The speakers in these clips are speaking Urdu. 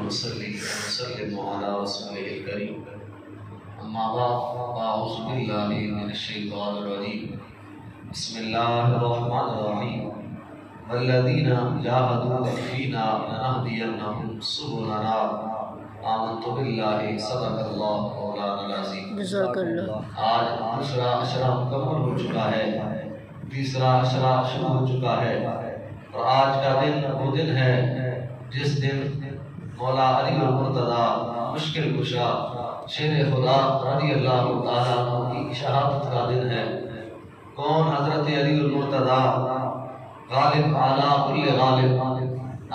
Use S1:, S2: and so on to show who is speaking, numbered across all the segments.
S1: ونصلي ونسلم على رسوله الكريم أما بعد فأعوذ بالله من الشيطان الرجيم بسم الله الرحمن الرحيم والذين جاهدوا فينا لنهدينهم سبلنا آمنت بالله صدق الله مولانا العظیم۔
S2: جزاک اللہ۔
S1: آج دوسرا عشرہ مکمل ہو چکا ہے، تیسرا عشرہ شروع ہو چکا ہے، اور آج کا دن وہ دن ہے جس دن مولا علی المرتضیٰ مشکل کشا شیر خدا رضی اللہ تعالیٰ عنہ کی شہادت کا دن ہے۔ کون؟ حضرت علی المرتضیٰ، غالب اعلیٰ کل غالب،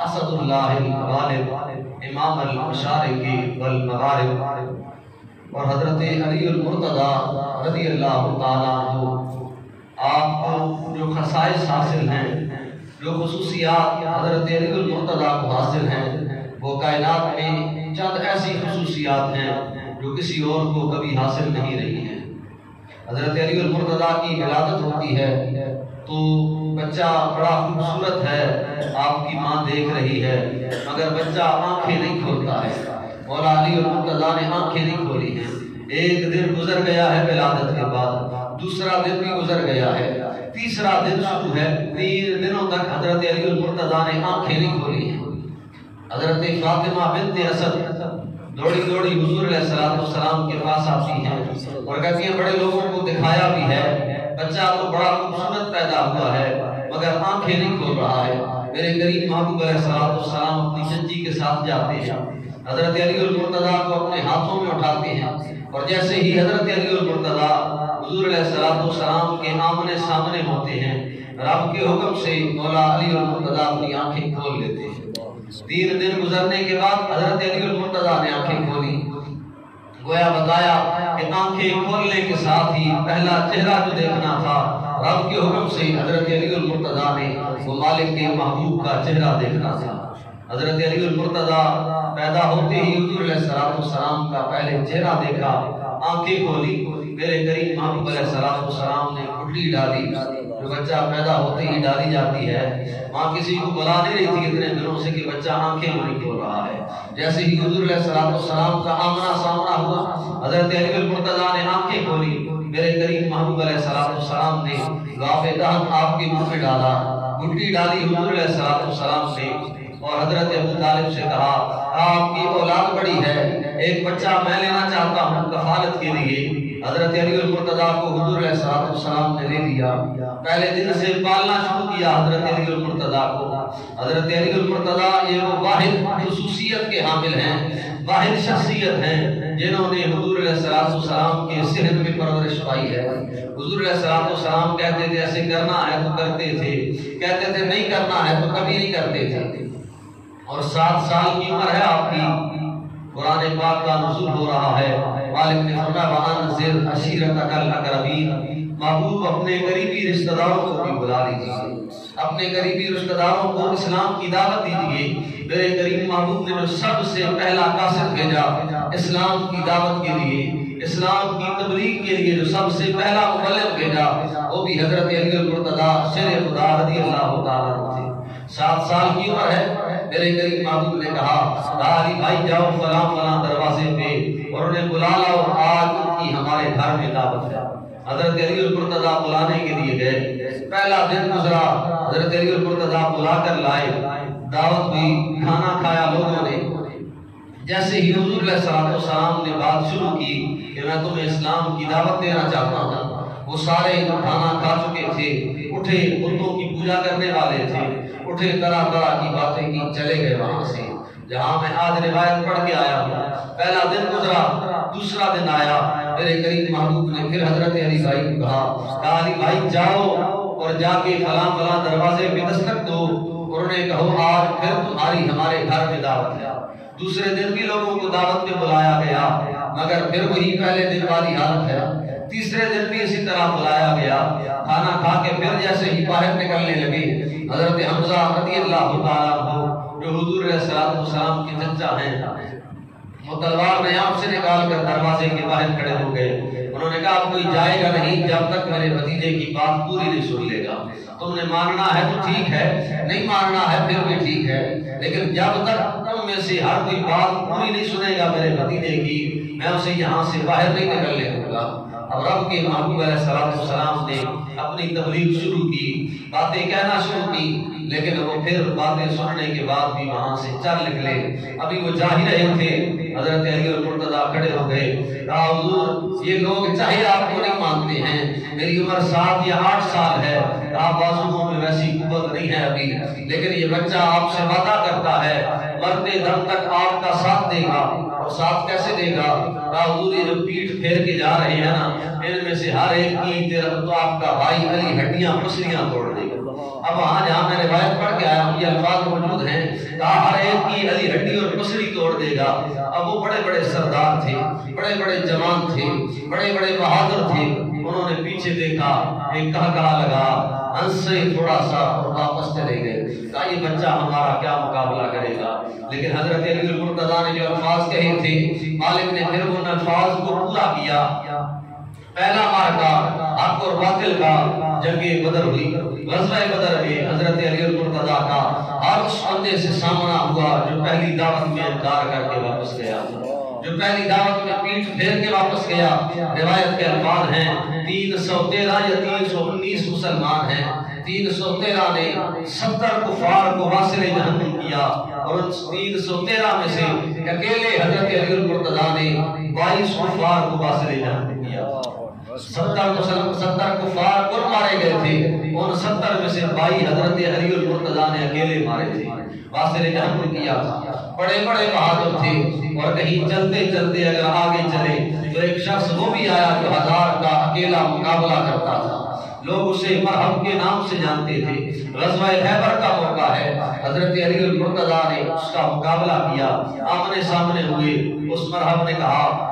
S1: اسد اللہ الغالب، امام المشارق والمغارب، اور حضرت علی المرتضیٰ رضی اللہ تعالیٰ عنہ آپ کو جو خصائص حاصل ہیں، جو خصوصیات حضرت علی المرتضیٰ کو حاصل ہیں، وہ کائنات میں چند ایسی خصوصیات ہیں جو کسی اور کو کبھی حاصل نہیں رہی ہیں۔ حضرت علی المرتضیٰ کی ولادت ہوتی ہے تو بچہ بڑا خوبصورت ہے، آپ کی ماں دیکھ رہی ہے، مگر بچہ آنکھیں نہیں کھولتا ہے۔ مولا علی المرتضیٰ نے آنکھیں نہیں کھولی ہیں۔ ایک دن گزر گیا ہے ولادت کے بعد، دوسرا دن بھی گزر گیا ہے، تیسرا دن شروع ہے، 3 دنوں تک حضرت علی المرتضیٰ نے آنکھیں نہیں کھولی ہیں۔ حضرت فاطمہ بنت اسد دوڑی دوڑی حضور علیہ السلام کے پاس آتی ہیں اور کہتی ہیں بڑے لوگوں کو دکھایا بھی ہے، بچہ تو بڑا خوبصورت پیدا ہوا ہے مگر آنکھیں نہیں کھول رہا ہے۔ میرے قریب محبوب علیہ السلام اپنی چچی کے ساتھ جاتے ہیں، حضرت علی المرتضیٰ کو اپنے ہاتھوں میں اٹھاتے ہیں، اور جیسے ہی حضرت علی المرتضیٰ حضور علیہ السلام کے آمنے سامنے ہوتے ہیں، رب کے حکم سے مولا علی المرتضیٰ اپنی آنکھیں کھول لیتے ہیں۔ 3 دن گزرنے کے بعد حضرت علی المرتضیٰ نے آنکھیں کھولی، گویا بتایا کہ آنکھیں کھولنے کے ساتھ ہی پہلا چہرہ جو دیکھنا تھا، رب کے حکم سے حضرت علی المرتضیٰ نے وہ مالک کے محبوب کا چہرہ دیکھنا تھا۔ حضرت علی المرتضیٰ پیدا ہوتے ہی حضور علیہ السلام کا پہلے چہرہ دیکھا، آنکھیں کھولی، میرے قریب محبوب علیہ السلام نے گھٹی ڈالی، جو بچہ پیدا ہوتے ہی ڈالی جاتی ہے۔ ماں کسی کو بلا نہیں رہی تھی اتنے دنوں سے کہ بچہ آنکھیں نہیں کھول رہا ہے۔ جیسے ہی حضور علیہ السلام کا آمنا سامنا ہوا، حضرت علی المرتضیٰ نے آنکھیں کھولی، میرے قریب محبوب علیہ السلام نے لعاب دہن آپ کے منہ میں ڈالا، گھٹی ڈالی حضور علیہ السلام نے، اور حضرت ابو طالب سے کہا آپ کی اولاد بڑی ہے، ایک بچہ میں لینا چاہتا ہوں کفالت کے لیے۔ حضرت علی المرتضیٰ کو حضور علیہ السلام نے لے لیا، پہلے دن سے پالنا شروع کیا حضرت علی المرتضیٰ کو۔ حضرت علی المرتضیٰ یہ وہ واحد خصوصیت کے حامل ہیں، واحد شخصیت ہیں جنہوں نے حضور علیہ السلام کے صحت میں پرورش پائی ہے۔ حضور علیہ السلام کہتے تھے ایسے کرنا ہے تو کرتے تھے، کہتے تھے نہیں کرنا ہے تو کبھی نہیں کرتے تھے۔ اور 7 سال کی عمر ہے آپ کی، قرآن پاک کا نزول ہو رہا ہے، مالک نے فرمایا وَأَنذِرْ عَشِيرَتَكَ الْأَقْرَبِينَ، محبوب اپنے قریبی رشتہ داروں کو بھی بلا لیجیے، اپنے قریبی رشتہ داروں کو اسلام کی دعوت دیجیے۔ میرے قریب محبوب نے جو سب سے پہلا قاصد بھیجا اسلام کی دعوت کے لیے، اسلام کی تبلیغ کے لیے، جو سب سے پہلا مبلغ بھیجا وہ بھی حضرت علی المرتضیٰ شیر خدا رضی اللہ تعالیٰ عنہ تھے۔ 7 سال کی عمر ہے، میرے قریب محبوب نے کہا علی بھائی جاؤ فلاں فلاں دروازے پہ اور انہیں بلا لاؤ، آج ان کی ہمارے گھر میں دعوت ہے۔ حضرت علی المرتضیٰ بلانے کے لیے گئے، پہلا دن گزرا، حضرت علی المرتضیٰ بلا کر لائے، دعوت ہوئی، کھانا کھایا لوگوں نے۔ جیسے ہی حضور علیہ السلام نے بات شروع کی کہ میں تمہیں اسلام کی دعوت دینا چاہتا ہوں، وہ سارے کھانا کھا چکے تھے، اٹھے، بتوں کی پوجا کرنے والے تھے، اٹھے، طرح طرح کی باتیں کی، چلے گئے وہاں سے جہاں میں آج روایت پڑھ کے آیا ہوں۔ پہلا دن گزرا، دوسرا دن آیا، میرے قریب محبوب نے پھر حضرت علی بھائی کو کہا علی بھائی جاؤ اور جا کے فلاں فلاں دروازے پہ دستک دو اور انہیں کہو آج پھر تمہاری ہمارے گھر میں دعوت ہے۔ دوسرے دن بھی لوگوں کو دعوت میں بلایا گیا مگر پھر وہی پہلے دن والی حالت ہے۔ تیسرے دن بھی اسی طرح بلایا گیا، کھانا کھا کے پھر جیسے ہی باہر نکلنے لگے، حضرت حمزہ رضی اللہ تعالیٰ عنہ جو حضور علیہ السلام کے چچا ہیں، وہ تلوار نیام سے نکال کر دروازے کے باہر کھڑے ہو گئے۔ انہوں نے کہا کوئی جائے گا نہیں جب تک میرے بھتیجے کی بات پوری نہیں سن لے گا۔ تم نے ماننا ہے تو ٹھیک ہے، نہیں ماننا ہے پھر بھی ٹھیک ہے، لیکن جب تک تم میں سے ہر کوئی بات پوری نہیں سنے گا میرے بھتیجے کی، میں اسے یہاں سے باہر نہیں نکلنے دوں گا۔ اب رب کے محبوب علیہ السلام نے اپنی تبلیغ شروع کی، باتیں کہنا شروع کی، لیکن وہ پھر باتیں سننے کے بعد بھی وہاں سے چل نکلے۔ ابھی وہ جا ہی رہے تھے، حضرت علی المرتضیٰ کھڑے ہو گئے، کہا حضور یہ لوگ چاہے آپ کو نہیں مانتے ہیں، میری عمر 7 یا 8 سال ہے، آپ بازوؤں میں ویسی قوت نہیں ہے ابھی، لیکن یہ بچہ آپ سے وعدہ کرتا ہے مرتے دم تک آپ کا ساتھ دے گا۔ اور ساتھ کیسے دے گا؟ کہا حضور یہ جو پیٹھ پھیر کے جا رہے ہیں نا، ان میں سے ہر ایک کی تو آپ کا بھائی علی ہڈیاں پسلیاں توڑ دے گا۔ اب وہاں جہاں میں روایت پڑھ کے آیا ہوں یہ الفاظ موجود ہیں، کہا ہر ایک کی علی ہڈی اور پسلی توڑ دے گا۔ اب وہ بڑے بڑے سردار تھے، بڑے بڑے جوان تھے، بڑے بڑے بہادر تھے، انہوں نے پیچھے دیکھا، ایک کہا لگا، ہنسے تھوڑا سا اور واپس چلے گئے۔ کہا یہ بچہ ہمارا کیا مقابلہ کرے گا؟ لیکن حضرت علی المرتضیٰ نے جو الفاظ کہے تھے، مالک نے پھر ان الفاظ کو پورا کیا۔ پہلا معرکہ حق اور باطل کا جنگ بدر ہوئی۔ غزوہ بدر میں حضرت علی المرتضیٰ کا ہر اس بندے سے سامنا ہوا جو پہلی دعوت میں انکار کر کے واپس گیا، جو پہلی دعوت میں پیٹھ پھیر کے واپس گیا۔ روایت کے الفاظ ہیں 313 یا 319 مسلمان ہیں، 313 نے 70 کفار کو واصل جہنم کیا، اور ان 313 میں سے اکیلے حضرت علی المرتضیٰ نے 22 کفار کو واصل جہنم کیا۔ 70 کفار کل مارے گئے تھے، ان 70 میں سے 22 حضرت علی المرتضیٰ نے اکیلے مارے تھے، واصل جہنم کیا تھا۔ بڑے بڑے بہادر تھے، اور کہیں چلتے چلتے اگر آگے چلے تو ایک شخص وہ بھی آیا جو 1000 کا اکیلا مقابلہ کرتا تھا، لوگ اسے مرحب کے نام سے جانتے تھے۔ غزوہ خیبر کا موقع ہے، حضرت علی المرتضیٰ نے اس کا مقابلہ کیا، آمنے سامنے ہوئے۔ اس مرحب نے کہا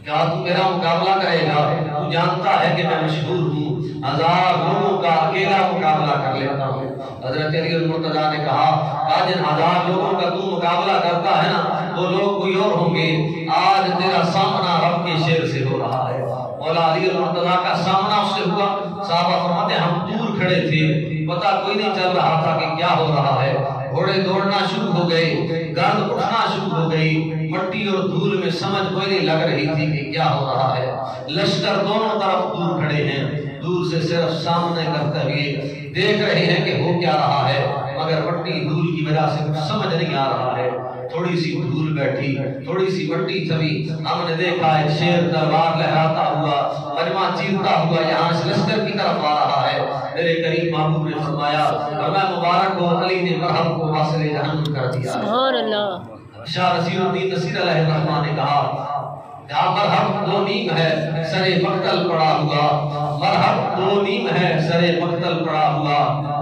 S1: کیا تو میرا مقابلہ کرے گا؟ تو جانتا ہے کہ میں مشہور ہوں، 1000 لوگوں کا اکیلا مقابلہ کر لیتا ہوں۔ حضرت علی المرتضیٰ نے کہا جن 1000 لوگوں کا تو مقابلہ کرتا ہے نا، وہ لوگ کوئی اور ہوں گے، آج تیرا سامنا رب کے شیر سے ہو رہا ہے۔ مولا علی المرتضیٰ کا سامنا اس سے ہوا۔ صحابہ فرماتے ہیں ہم دور کھڑے تھے، پتہ کوئی نہیں چل رہا تھا کہ کیا ہو رہا ہے۔ گھوڑے دوڑنا شروع ہو گئے، گرد اٹھنا شروع ہو گئی، مٹی اور دھول میں سمجھ کوئی نہیں لگ رہی تھی کہ کیا ہو رہا ہے۔ لشکر دونوں طرف دور کھڑے ہیں، دور سے صرف سامنے کرتے ہوئے دیکھ رہے ہیں کہ ہو کیا رہا ہے، مگر مٹی دھول کی وجہ سے کچھ سمجھ نہیں آ رہا ہے۔ تھوڑی سی دھول بیٹھی، تھوڑی سی مٹی تھمی، ہم نے دیکھا ایک شیر تلوار لہراتا ہوا، مجمع چیرتا ہوا یہاں سے لشکر کی طرف آ رہا ہے۔ میرے کریم محبوب نے فرمایا اور میں مبارک ہو، علی نے مرحب کو واصل جہنم کر دیا۔
S2: سبحان اللہ۔
S1: شاہ رسول الدین نصیر علیہ الرحمہ نے کہا یہاں مرحب 2 نیم ہے، سرے مقتل پڑا ہوا، مرحب 2 نیم ہے، سرے مقتل پڑا ہوا،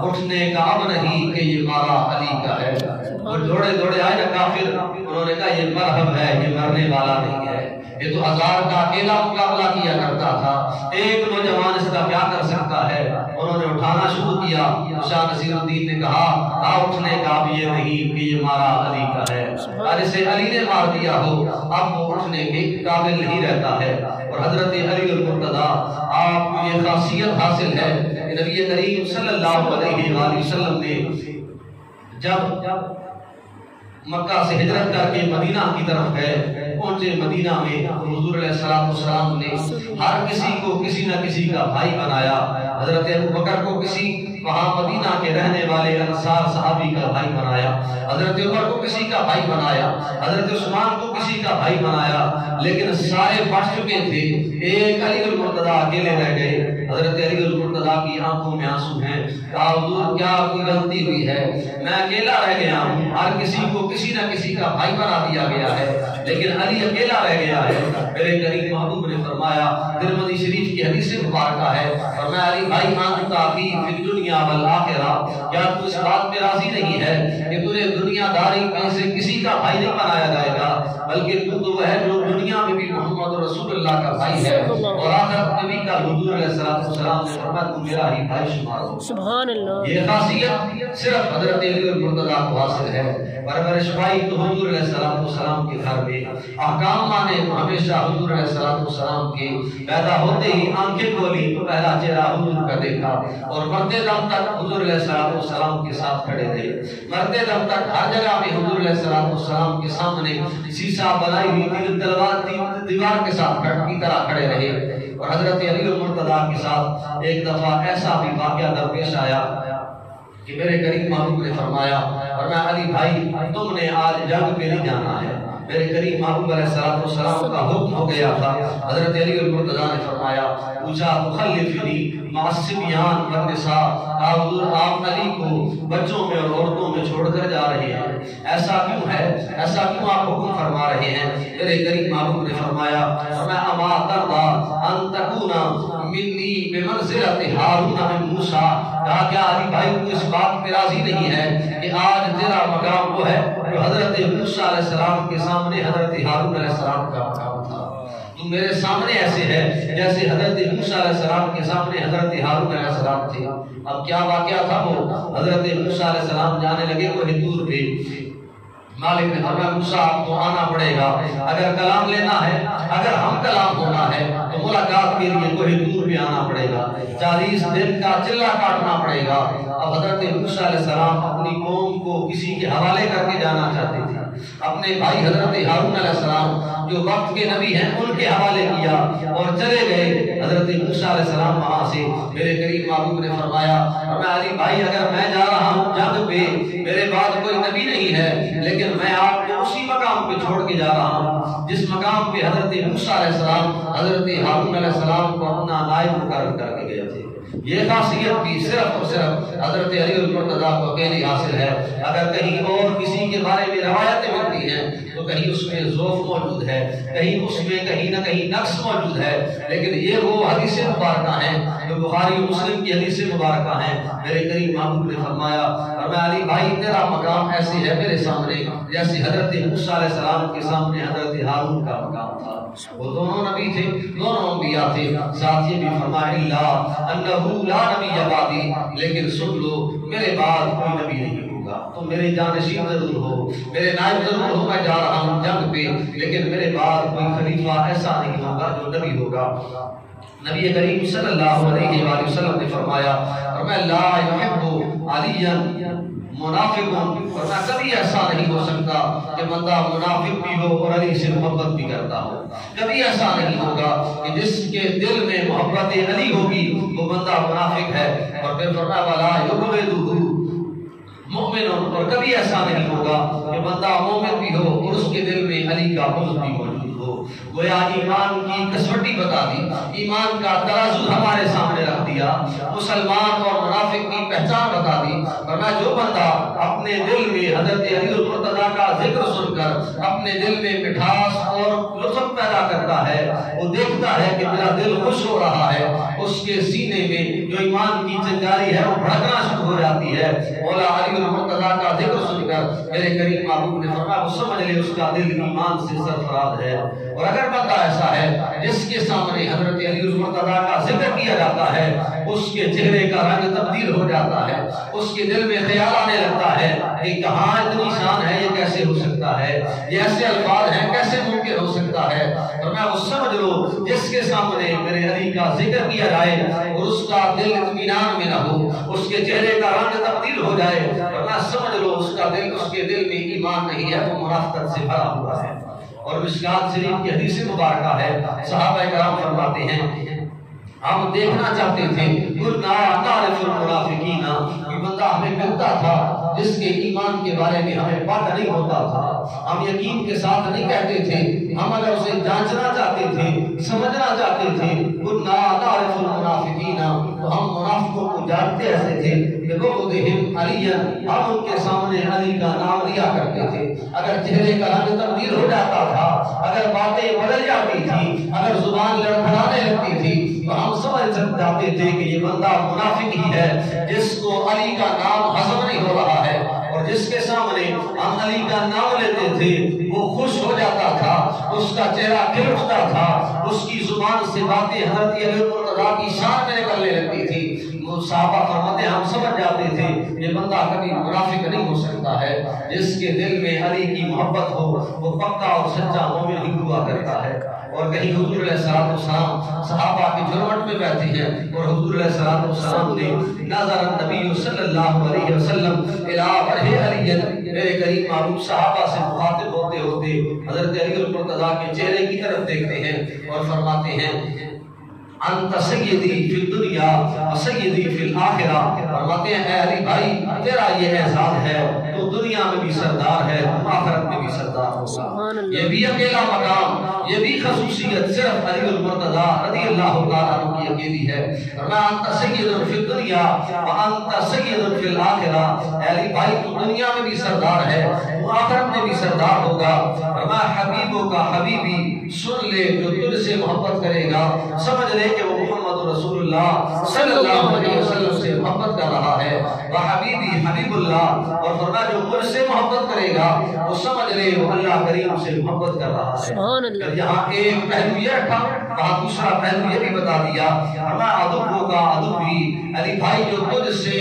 S1: اٹھنے کا اب نہیں کہ یہ مارا علی کا ہے۔ اور دوڑے آئے نا کافر، انہوں نے کہا یہ مرحب ہے، یہ مرنے والا نہیں ہے، یہ تو 1000 کا اکیلا مقابلہ کیا کرتا تھا، ایک نوجوان اس کا کیا کر سکتا ہے۔ انہوں نے اٹھانا شروع کیا، شاہ نصیر الدین نے کہا اٹھنے کا بھی یہ نہیں کہ یہ مارا علی کا ہے، اور اسے علی نے مار دیا ہو اب وہ اٹھنے کے قابل نہیں رہتا ہے۔ اور حضرت علی المرتضیٰ آپ کو یہ خاصیت حاصل ہے کہ نبی کریم صلی اللہ علیہ وآلہ وسلم نے جب مکہ سے ہجرت کر کے مدینہ کی طرف گئے، پہنچے مدینہ میں حضور علیہ السلام نے ہر کسی کو کسی نہ کسی کا بھائی بنایا۔ حضرت ابوبکر کو کسی وہاں مدینہ کے رہنے والے انصار صحابی کا بھائی بنایا، حضرت عمر کو کسی کا بھائی بنایا، حضرت عثمان کو کسی کا بھائی بنایا، لیکن سارے بڑھ چکے تھے، ایک علی المرتضیٰ اکیلے رہ گئے۔ حضرت علی المرتضیٰ کی آنکھوں میں آنسو ہیں، کہا حضور کیا کوئی غلطی ہوئی ہے؟ میں اکیلا رہ گیا ہوں، ہر کسی کو کسی نہ کسی کا بھائی بنا دیا گیا ہے، لیکن علی اکیلا رہ گیا ہے۔ میرے کریم محبوب نے فرمایا، ترمذی شریف کی حدیث مبارکہ ہے، اور میں علی بھائی مانتا فی الدنیا والآخرہ، کیا تو اس بات پہ راضی نہیں ہے کہ تجھے دنیا داری میں سے کسی کا بھائی نہیں بنایا جائے گا، بلکہ تو وہ ہے جو دنیا میں بھی محمد رسول اللہ اللہ کا بھائی ہے اور آخرت نبی کا حضور علیہ السلام نے فرمایا تو میرا ہی بھائی شمار ہو.
S2: سبحان اللہ.
S1: یہ خاصیت صرف حضرت علی المرتضیٰ کو حاصل ہے. پرورش پائی تو حضور علیہ السلام کے گھر میں احکام مانے تو ہمیشہ حضور علیہ السلام کے پیدا ہوتے ہی آنکھیں کھولی تو پہلا چہرہ حضور کا دیکھا اور مرتے دم تک حضور علیہ السلام کے ساتھ کھڑے رہے. مرتے دم تک ہر جگہ میں حضور علیہ السلام کے سامنے شیشہ بنائی ہوئی دیوار کے ساتھ کی طرح کھڑے رہے. اور حضرت علی المرتضیٰ کے ساتھ ایک دفعہ ایسا بھی واقعہ درپیش آیا کہ میرے قریب محبوب نے فرمایا اور میں علی بھائی تم نے آج جنگ پہ نہیں جانا ہے. میرے قریب محبوب علیہ السلام کا حکم ہو گیا تھا. حضرت علی المرتضیٰ نے فرمایا پوچھا مخلفنی مع الصبیان والنساء، آپ علی کو بچوں میں اور عورتوں میں چھوڑ کر جا رہے ہیں، ایسا کیوں ہے؟ ایسا کیوں آپ حکم فرما رہے ہیں؟ میرے قریب محبوب نے فرمایا میں اما ترضى ان تكون منی بمنزلۃ ہارون من موسیٰ. کہا کیا علی بھائی تو اس بات پہ راضی نہیں ہے کہ آج تیرا مقام وہ ہے جو حضرت موسیٰ علیہ السلام کے سامنے حضرت ہارون علیہ السلام کا مقام تھا؟ تو میرے سامنے ایسے ہے جیسے حضرت موسیٰ علیہ السلام کے سامنے حضرت ہارون علیہ السلام تھے. اب کیا واقعہ تھا؟ وہ حضرت موسیٰ علیہ السلام جانے لگے کوہ طور پہ. مالک نے فرمایا موسیٰ آپ کو آنا پڑے گا، اگر کلام لینا ہے، اگر ہم کلام ہونا ہے تو ملاقات کے لیے کوہ طور پہ آنا پڑے گا، 40 دن کا چلہ کاٹنا پڑے گا. اب حضرت موسیٰ علیہ السلام اپنی قوم کو کسی کے حوالے کر کے جانا چاہتے تھے. اپنے بھائی حضرت ہارون علیہ السلام جو وقت کے نبی ہیں ان کے حوالے کیا اور چلے گئے. حضرت موسیٰ علیہ السلام وہاں سے میرے قریب محبوب نے فرمایا میں علی بھائی اگر میں جا رہا ہوں جنگ پہ، میرے بعد کوئی نبی نہیں ہے، لیکن میں آپ کو اسی مقام پہ چھوڑ کے جا رہا ہوں جس مقام پہ حضرت موسیٰ علیہ السلام حضرت ہارون علیہ السلام کو اپنا نائب مقرر کر کے گئے تھے. یہ خاصیت بھی صرف اور صرف حضرت علی المرتضیٰ کو اکیلی حاصل ہے. اگر کہیں اور کسی کے بارے میں روایتیں ملتی ہیں تو کہیں اس میں ضعف موجود ہے، کہیں اس میں کہیں نہ کہیں نقص موجود ہے، لیکن یہ وہ حدیث مبارکہ ہیں جو بخاری و مسلم کی حدیث مبارکہ ہیں. میرے قریب محبوب نے فرمایا اور میں علی بھائی تیرا مقام ایسے ہے میرے سامنے جیسے حضرت موسیٰ علیہ السلام کے سامنے حضرت ہارون کا مقام تھا. وہ دونوں نبی تھے، دونوں انبیاء تھے. ساتھ یہ بھی فرمایا اللہ انہ لا نبی بعدی، لیکن سن لو میرے بعد کوئی نبی نہیں ہوگا. تم میرے جانشین ضرور ہو، میرے نائب ضرور ہو، میں جا رہا ہوں جنگ پہ، لیکن میرے بعد کوئی خلیفہ ایسا نہیں ہوگا جو نبی ہوگا. نبی کریم صلی اللہ علیہ وآلہ وسلم نے فرمایا لا یحب علی منافق، ورنہ کبھی ایسا نہیں ہو سکتا کہ بندہ منافق بھی ہو اور علی سے محبت بھی کرتا ہو. کبھی ایسا نہیں ہوگا کہ جس کے دل میں محبت علی ہوگی وہ بندہ منافق ہے. اور پھر فرمایا ولا یبغضہ مومن، اور کبھی ایسا نہیں ہوگا کہ بندہ مومن بھی ہو اور اس کے دل میں علی کا بغض بھی موجود ہو. گویا ایمان کی کسوٹی بتا دی، ایمان کا ترازو ہمارے سامنے رکھ دیا، مسلمان اور منافق کی پہچان بتا دی. ورنہ جو بندہ اپنے دل میں حضرت علی المرتضیٰ کا ذکر سن کر اپنے دل میں مٹھاس اور لطف پیدا کرتا ہے، وہ دیکھتا ہے کہ میرا دل خوش ہو رہا ہے، اس کے سینے میں جو ایمان کی چنگاری ہے وہ بھڑکنا شروع ہو جاتی ہے. مولا علی المرتضیٰ کا ذکر سن کر میرے قریب محبوب نے فرمایا وہ سمجھ لے اس کا دل ایمان سے سرفراز ہے. اور اگر بندہ ایسا ہے جس کے سامنے حضرت علی المرتضیٰ کا ذکر کیا جاتا ہے اس کے چہرے کا رنگ تبدیل ہو جاتا ہے، اس کے دل میں خیال آنے لگتا ہے کہ کہاں اتنی شان ہے، یہ کیسے ہو سکتا ہے، یہ ایسے الفاظ ہیں کیسے ممکن ہو سکتا ہے. اور میں وہ سمجھ لو جس کے سامنے میرے علی کا ذکر کیا جائے اور اس کا دل اطمینان میں نہ ہو، اس کے چہرے کا رنگ تبدیل ہو جائے، اور میں سمجھ لو اس کے دل میں ایمان نہیں ہے، وہ منافقت سے بھرا ہوا ہے. اور مشکات شریف کی حدیث مبارکہ ہے، صحابہ کرام فرماتے ہیں ہم دیکھنا چاہتے تھے کنا نعرف المنافقین، کوئی بندہ ہمیں ملتا تھا جس کے ایمان کے بارے میں ہمیں پتہ نہیں ہوتا تھا، ہم یقین کے ساتھ نہیں کہتے تھے، ہم اگر اسے جانچنا چاہتے تھے، سمجھنا چاہتے تھے کنا نعرف المنافقین، تو ہم منافقوں کو جانتے ایسے تھے ببغضہم علی، ہم ان کے سامنے علی کا نام لیا کرتے تھے. اگر چہرے کا رنگ تبدیل ہو جاتا تھا، اگر باتیں بدل جاتی تھی، اگر زبان لڑکھڑانے لگتی تھی تو ہم سمجھ جاتے تھے کہ یہ بندہ منافق ہی ہے جس کو علی کا نام ہضم نہیں ہو رہا ہے. اور جس کے سامنے ہم علی کا نام لیتے تھے وہ خوش ہو جاتا تھا، اس کا چہرہ کھل اٹھتا تھا، اس کی زبان سے باتیں حضرت علی المرتضیٰ کی شان میں نکلنے لگتی تھی، وہ صحابہ فرماتے ہیں ہم سمجھ جاتے تھے یہ بندہ کبھی منافق نہیں ہو سکتا ہے، جس کے دل میں علی کی محبت ہو وہ پکا اور سچا مومن ہی ہوا کرتا ہے۔ اور کہیں حضور علیہ السلام صحابہ کے جھرمٹ میں بیٹھے ہیں اور حضور علیہ السلام نے نظر النبی صلی اللہ علیہ وسلم الی وجہ علی، میرے کریم معروف صحابہ سے مخاطب ہوتے ہوتے حضرت علی المرتضیٰ کے چہرے کی طرف دیکھتے ہیں اور فرماتے ہیں انت سیدی فی الدنیا و سیدی فی الاخرہ، فرماتے ہیں اے علی بھائی تیرا یہ اعزاز ہے تو دنیا میں بھی سردار ہے، آخرت میں بھی سردار ہوگا۔ یہ بھی اکیلا مقام، یہ بھی خصوصیت صرف علی المرتضیٰ رضی اللہ تعالیٰ عنہ کی اکیلی ہے۔ فرمایا انت سید فی الدنیا و انت سید فی الاخرہ، اے علی بھائی تو دنیا میں بھی سردار ہے تو آخرت میں بھی سردار ہوگا۔ فرمایا حبیبوں کا حبیبی سن لے جو تجھ سے محبت کرے گا سمجھ لے کہ وہ محمد رسول اللہ صلی اللہ علیہ وسلم سے محبت کر رہا ہے، وہ حبیبی حبیب اللہ، اور فرمایا جو مجھ سے محبت کرے گا وہ سمجھ لے وہ اللہ کریم سے محبت کر رہا ہے۔ یہاں ایک پہلو یہ تھا، وہاں دوسرا پہلو یہ بھی بتا دیا، فرمایا عدو کا عدو بھی، علی بھائی جو تجھ سے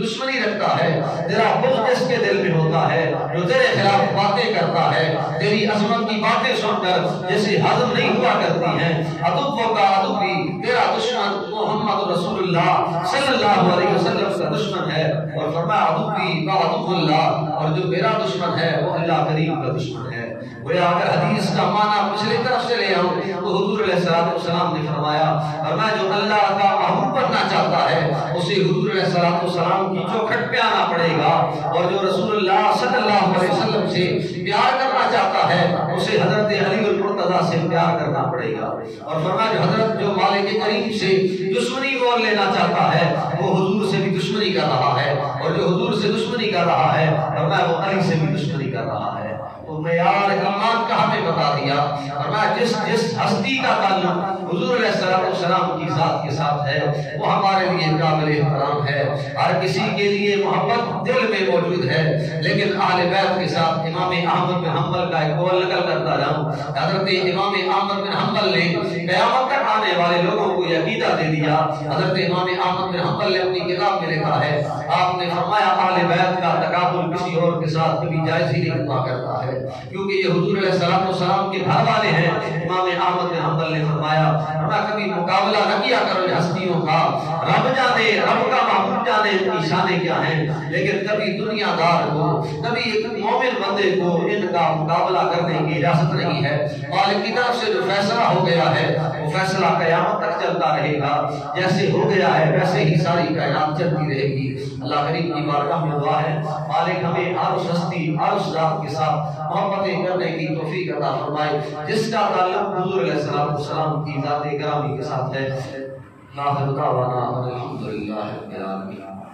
S1: دشمنی رکھتا ہے، تیرا بغض اس کے دل میں ہوتا ہے، جو تیرے خلاف باتیں کرتا ہے، تیری عظمت کی باتیں سن کر جیسے ہضم نہیں ہوا کرتی ہیں، عدو کا عدو بھی تیرا دشمن محمد رسول اللہ صلی اللہ علیہ وسلم کا دشمن ہے، اور فرمایا عدو بھی عدو اللہ، اور جو میرا دشمن ہے وہ اللہ کریم کا دشمن ہے۔ وہ اگر حدیث کا معنی پچھلی طرف سے لے آؤں تو حضور علیہ السلام نے فرمایا جو اللہ کا محبوب بننا چاہتا ہے اسے حضور علیہ السلام کی چوکھٹ پہ آنا پڑے گا، اور جو رسول اللہ صلی اللہ علیہ وسلم سے پیار کرنا چاہتا ہے اسے حضرت علی المرتضیٰ سے پیار کرنا پڑے گا، اور فرمایا جو مالک کریم سے دشمنی مول لینا چاہتا ہے وہ حضور سے بھی دشمنی کر رہا ہے، اور جو حضور سے دشمنی کر رہا ہے فرمایا وہ علی سے بھی دشمنی کر رہا ہے۔ تو معیار ایمان کا ہمیں بتا دیا، فرمایا جس ہستی کا تعلق حضور علیہ السلام کی ذات کے ساتھ ہے وہ ہمارے لیے قابل احترام ہے، ہر کسی کے لیے محبت دل میں موجود ہے، لیکن اہل بیت کے ساتھ امام احمد بن حنبل کا ایک قول نقل کرتا جاؤں، حضرت امام احمد بن حنبل نے قیامت تک آنے والے لوگوں کو یہ عقیدہ دے دیا۔ حضرت امام احمد بن حنبل نے اپنی کتاب میں لکھا ہے، آپ نے فرمایا اہل بیت کا تقابل کسی اور کے ساتھ کبھی جائز ہی نہیں ہوا کرتا ہے، کیونکہ یہ حضور علیہ السلام کے گھر والے ہیں۔ امام احمد بن حنبل نے فرمایا کبھی مقابلہ نہ کیا کرو ان ہستیوں کا، رب جانے رب کا محبوب جانے ان کی شانیں کیا ہیں، لیکن کبھی دنیا دار کو کبھی ایک مومن بندے کو ان کا مقابلہ کرنے کی اجازت نہیں ہے۔ مالک کی طرف سے جو فیصلہ ہو گیا ہے وہ فیصلہ قیامت تک چلتا رہے گا، جیسے ہو گیا ہے ویسے ہی ساری کائنات چلتی رہے گی۔ اللہ کریم کی بارگاہ میں دعا ہے مالک ہمیں ہر اس ہستی ہر اس ذات کے ساتھ محبتیں کرنے کی توفیق عطا فرمائے جس کا تعلق حضور علیہ السلام کی ذات گرامی کے ساتھ ہے۔ لا الحمد للہ رب العالمین۔